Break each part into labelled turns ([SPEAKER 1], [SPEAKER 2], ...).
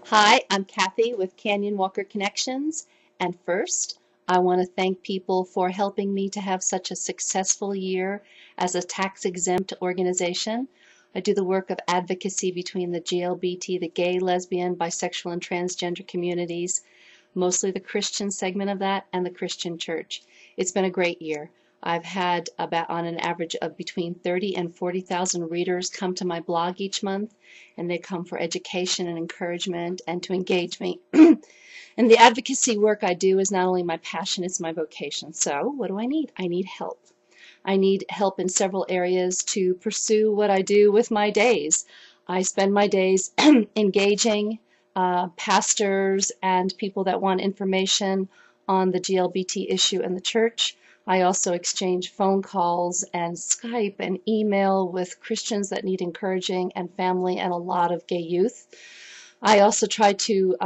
[SPEAKER 1] Hi, I'm Kathy with Canyonwalker Connections, and first, I want to thank people for helping me to have such a successful year as a tax-exempt organization. I do the work of advocacy between the GLBT, the gay, lesbian, bisexual, and transgender communities, mostly the Christian segment of that, and the Christian church. It's been a great year. I've had about on an average of between 30 and 40,000 readers come to my blog each month, and they come for education and encouragement and to engage me. And the advocacy work I do is not only my passion, it's my vocation. So what do I need? I need help. I need help in several areas to pursue what I do with my days. I spend my days engaging pastors and people that want information on the GLBT issue in the church. I also exchange phone calls and Skype and email with Christians that need encouraging and family and a lot of gay youth. I also try to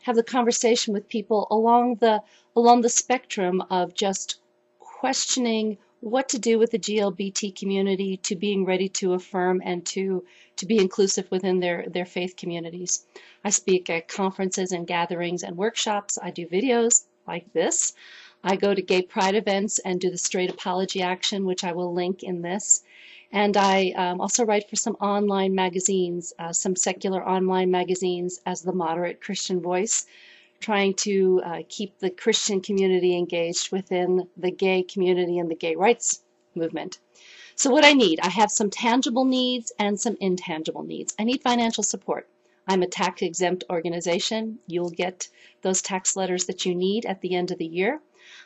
[SPEAKER 1] have the conversation with people along the spectrum of just questioning what to do with the GLBT community, to being ready to affirm and to be inclusive within their faith communities. I speak at conferences and gatherings and workshops. I do videos like this. I go to gay pride events and do the straight apology action, which I will link in this. And I also write for some online magazines, some secular online magazines as the moderate Christian voice, trying to keep the Christian community engaged within the gay community and the gay rights movement. So what I need, I have some tangible needs and some intangible needs. I need financial support. I'm a tax-exempt organization. You'll get those tax letters that you need at the end of the year.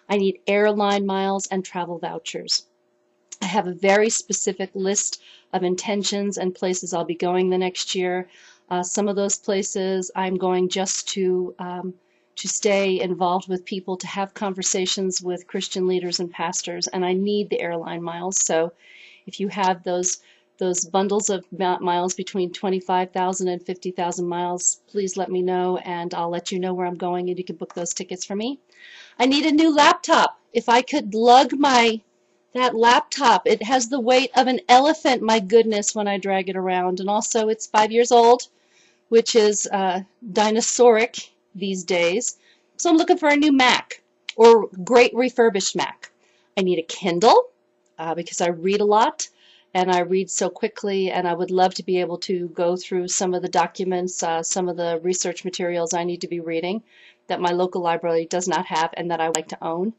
[SPEAKER 1] I need airline miles and travel vouchers. I have a very specific list of intentions and places I'll be going the next year. Some of those places I'm going just to stay involved with people, to have conversations with Christian leaders and pastors, and I need the airline miles. So if you have those bundles of miles between 25,000 and 50,000 miles, please let me know, and I'll let you know where I'm going, and you can book those tickets for me. I need a new laptop. If I could lug that laptop, it has the weight of an elephant, my goodness, when I drag it around. And also it's 5 years old, which is dinosauric these days. So I'm looking for a new Mac, or great refurbished Mac. I need a Kindle because I read a lot and I read so quickly, and I would love to be able to go through some of the documents, some of the research materials I need to be reading that my local library does not have and that I would like to own.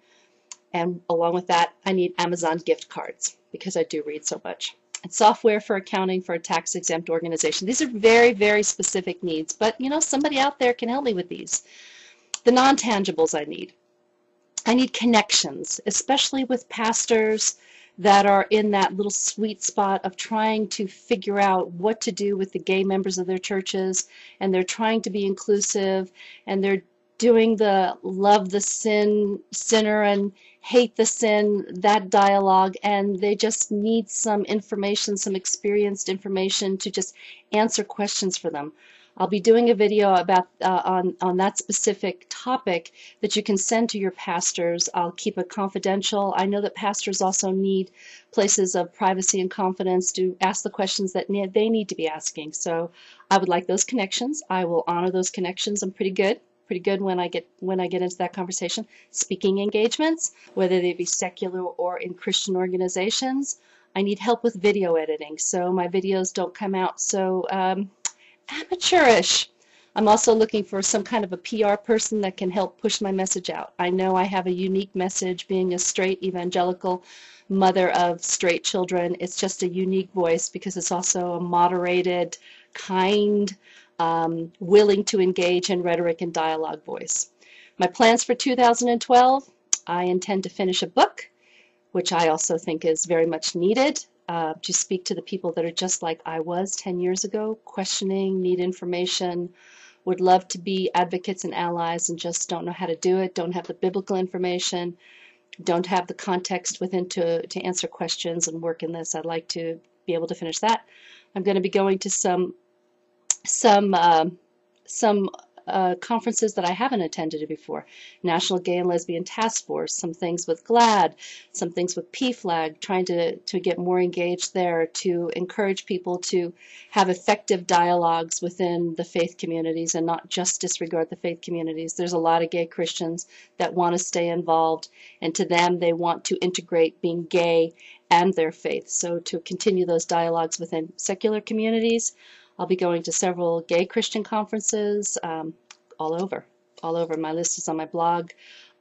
[SPEAKER 1] And along with that, I need Amazon gift cards because I do read so much. And software for accounting for a tax-exempt organization. These are very, very specific needs, but you know, somebody out there can help me with these. The non-tangibles I need connections, especially with pastors that are in that little sweet spot of trying to figure out what to do with the gay members of their churches, and they're trying to be inclusive, and they're doing the love the sinner and hate the sin, that dialogue, and they just need some information, some experienced information to just answer questions for them. I'll be doing a video about on that specific topic that you can send to your pastors. I'll keep it confidential. I know that pastors also need places of privacy and confidence to ask the questions that they need to be asking. So I would like those connections. I will honor those connections. I'm pretty good when I get into that conversation. Speaking engagements, whether they be secular or in Christian organizations. I need help with video editing, so my videos don't come out so amateurish. I'm also looking for some kind of a PR person that can help push my message out. I know I have a unique message being a straight evangelical mother of straight children. It's just a unique voice because it's also a moderated, kind, willing to engage in rhetoric and dialogue voice. My plans for 2012, I intend to finish a book, which I also think is very much needed to speak to the people that are just like I was 10 years ago, questioning, need information, would love to be advocates and allies and just don't know how to do it, don't have the biblical information, don't have the context within to answer questions and work in this. I'd like to be able to finish that. I'm going to be going to some conferences that I haven't attended before. National Gay and Lesbian Task Force, some things with GLAAD, some things with PFLAG, trying to get more engaged there, to encourage people to have effective dialogues within the faith communities and not just disregard the faith communities. There's a lot of gay Christians that want to stay involved, and to them they want to integrate being gay and their faith. So to continue those dialogues within secular communities, I'll be going to several gay Christian conferences all over. My list is on my blog.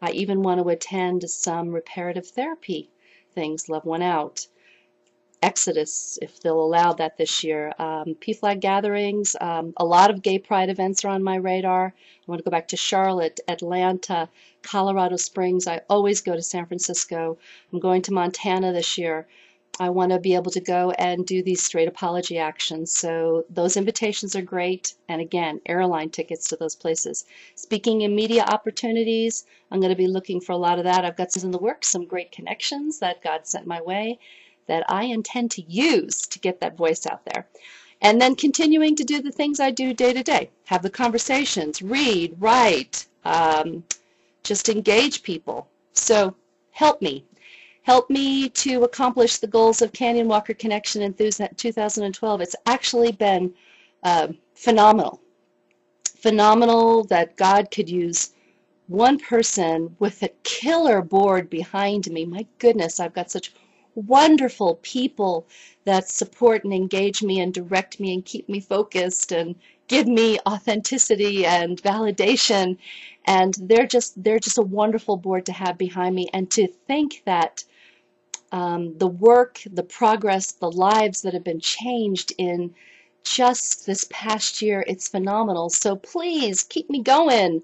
[SPEAKER 1] I even want to attend some reparative therapy things, Love One Out, Exodus, if they'll allow that this year, PFLAG gatherings, a lot of gay pride events are on my radar. I want to go back to Charlotte, Atlanta, Colorado Springs. I always go to San Francisco. I'm going to Montana this year. I want to be able to go and do these straight apology actions. So those invitations are great. And again, airline tickets to those places. Speaking in media opportunities, I'm going to be looking for a lot of that. I've got some in the works, some great connections that God sent my way that I intend to use to get that voice out there. And then continuing to do the things I do day to day. Have the conversations, read, write, just engage people. So help me. Help me to accomplish the goals of Canyonwalker Connection in 2012. It's actually been phenomenal. Phenomenal that God could use one person with a killer board behind me. My goodness, I've got such wonderful people that support and engage me and direct me and keep me focused and give me authenticity and validation. And they're just a wonderful board to have behind me, and to think that the work, the progress, the lives that have been changed in just this past year, it's phenomenal. So please keep me going.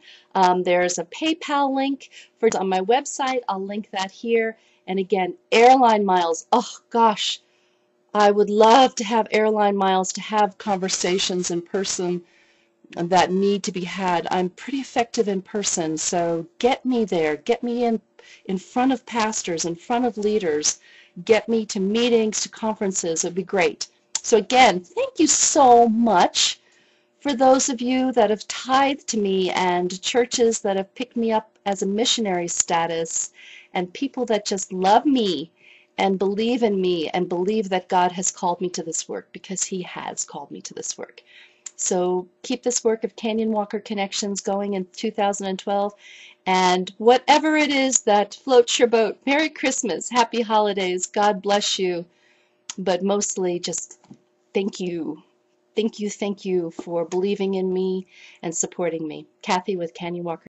[SPEAKER 1] There's a PayPal link on my website. I'll link that here. And again, airline miles. Oh gosh, I would love to have airline miles to have conversations in person that need to be had. I'm pretty effective in person, so get me there. Get me in front of pastors, in front of leaders. Get me to meetings, to conferences. It would be great. So again, thank you so much for those of you that have tithed to me, and churches that have picked me up as a missionary status, and people that just love me and believe in me and believe that God has called me to this work, because He has called me to this work. So keep this work of Canyonwalker Connections going in 2012. And whatever it is that floats your boat, Merry Christmas, Happy Holidays, God bless you. But mostly just thank you. Thank you for believing in me and supporting me. Kathy with Canyonwalker.